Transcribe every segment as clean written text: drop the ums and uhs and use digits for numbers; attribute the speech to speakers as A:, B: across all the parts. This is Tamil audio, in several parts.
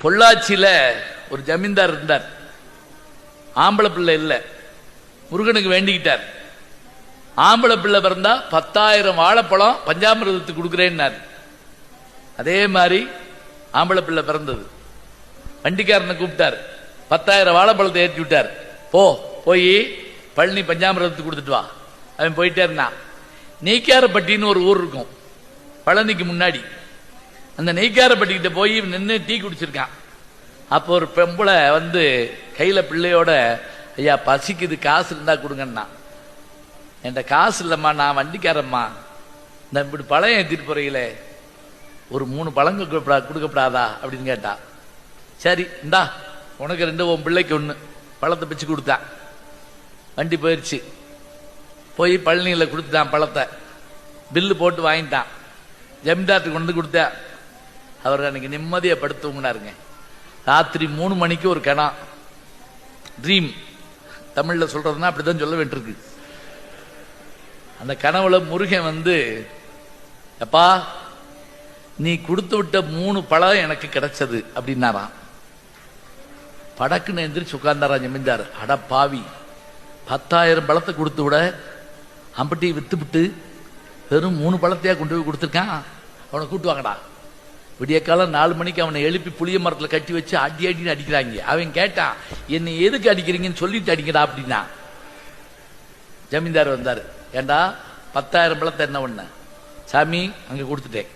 A: பொள்ளாச்சியில ஒரு ஜமீன்தார் இருந்தார். ஆம்பளை பிள்ளை இல்ல, முருகனுக்கு வேண்டிக்கிட்டார். ஆம்பளை பிள்ளை பிறந்தா 10,000 வாழைப்பழம் பஞ்சாமிரதத்துக்கு கொடுக்குறேன்னார். அதே மாதிரி ஆம்பளை பிள்ளை பிறந்தது. வண்டிக்காரனை கூப்பிட்டார், 10,000 வாழைப்பழத்தை ஏற்றி விட்டார். போய் பழனி பஞ்சாமிரதத்துக்கு கொடுத்துட்டு வா. அவன் போயிட்டே இருந்தான். நெய்க்காரப்பட்டின்னு ஒரு ஊர் இருக்கும் பழனிக்கு முன்னாடி. அந்த நெய்க்காரப்பட்டிக்கிட்ட போய் நின்று டீ குடிச்சிருக்கான். அப்போ ஒரு பெம்பளை வந்து கையில பிள்ளையோட, ஐயா பசிக்குது, காசு இருந்தா கொடுங்கன்னா. என்கிட்ட காசு இல்லம்மா, நான் வண்டிக்காரம்மா, இந்த இப்படி பழம் ஏற்றிட்டு போறீங்களே, ஒரு 3 பழம் கொடுக்கப்படாதா அப்படின்னு கேட்டா. சரி இந்தா உனக்கு 2, உன் பிள்ளைக்கு 1 பழத்தை பிச்சு கொடுத்தான். வண்டி போயிடுச்சு. போய் பழனியில் கொடுத்துட்டான் பழத்தை. பில்லு போட்டு வாங்கிட்டான். ஜமீன்தார்ட்டு கொண்டு கொடுத்தேன். அவர் அன்னைக்கு நிம்மதியை படுத்துவங்கனாருங்க. ராத்திரி 3 மணிக்கு ஒரு கணா, ட்ரீம் தமிழ்ல சொல்றதுன்னா அப்படிதான் சொல்ல வேண்டியிருக்கு. அந்த கனவுல முருகன் வந்து, எப்பா நீ கொடுத்து விட்ட 3 பழம் எனக்கு கிடைச்சது அப்படின்னாராம். படக்குன்னு எந்திரிச்சு உட்கார்ந்தாரா ஜமீன்தார். அட பாவி, 10,000 பழத்தை கொடுத்து விட அம்பட்டியை வித்து விட்டு வெறும் 3 பழத்தையா கொண்டு போய் கொடுத்துருக்கான். அவனை கூட்டுவாங்கடா. விடிய காலம் 4 மணிக்கு அவனை எழுப்பி புளிய மரத்தில் கட்டி வச்சு அடின்னு அடிக்கிறாங்க. அவன் கேட்டான், என்னை எதுக்கு அடிக்கிறீங்கன்னு சொல்லிட்டு அடிக்கடா அப்படின்னா. ஜமீன்தார் வந்தார். ஏண்டா 10,000 பழத்தை என்ன பண்ண? சாமி அங்க கொடுத்துட்டேன்.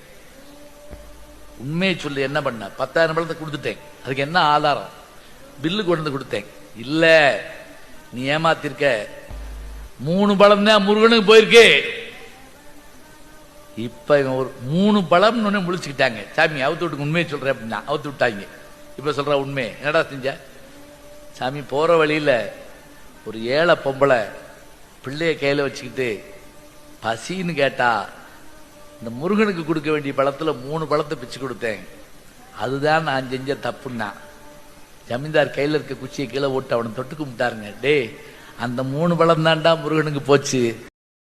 A: உண்மையை சொல்லு, என்ன பண்ண? 10,000 பழத்தை கொடுத்துட்டேன். அதுக்கு என்ன ஆதாரம்? பில்லு கொண்டு கொடுத்தேன். இல்ல, நீ ஏமாத்திருக்க. 3 பழம் தான் முருகனுக்கு போயிருக்கு. இப்ப ஒரு 3 பழம் முழிச்சுக்கிட்டாங்க. சாமி அவுத்து விட்டு உண்மையை சொல்றேன் அப்படின்னா அவுத்து விட்டாங்க. இப்ப சொல்ற உண்மை என்னடா செஞ்ச? சாமி போற வழியில ஒரு ஏழை பொம்பளை பிள்ளைய கையில வச்சுக்கிட்டு பசின்னு கேட்டா, இந்த முருகனுக்கு கொடுக்க வேண்டிய பழத்துல 3 பழத்தை பிச்சு கொடுத்தேன். அதுதான் நான் செஞ்ச தப்புன்னா. ஜமீன்தார் கையில இருக்க குச்சியை கீழே போட்டு அவனை தொட்டு கும்பிட்டாருங்க. டே, அந்த 3 பழம் தான்டா முருகனுக்கு போச்சு.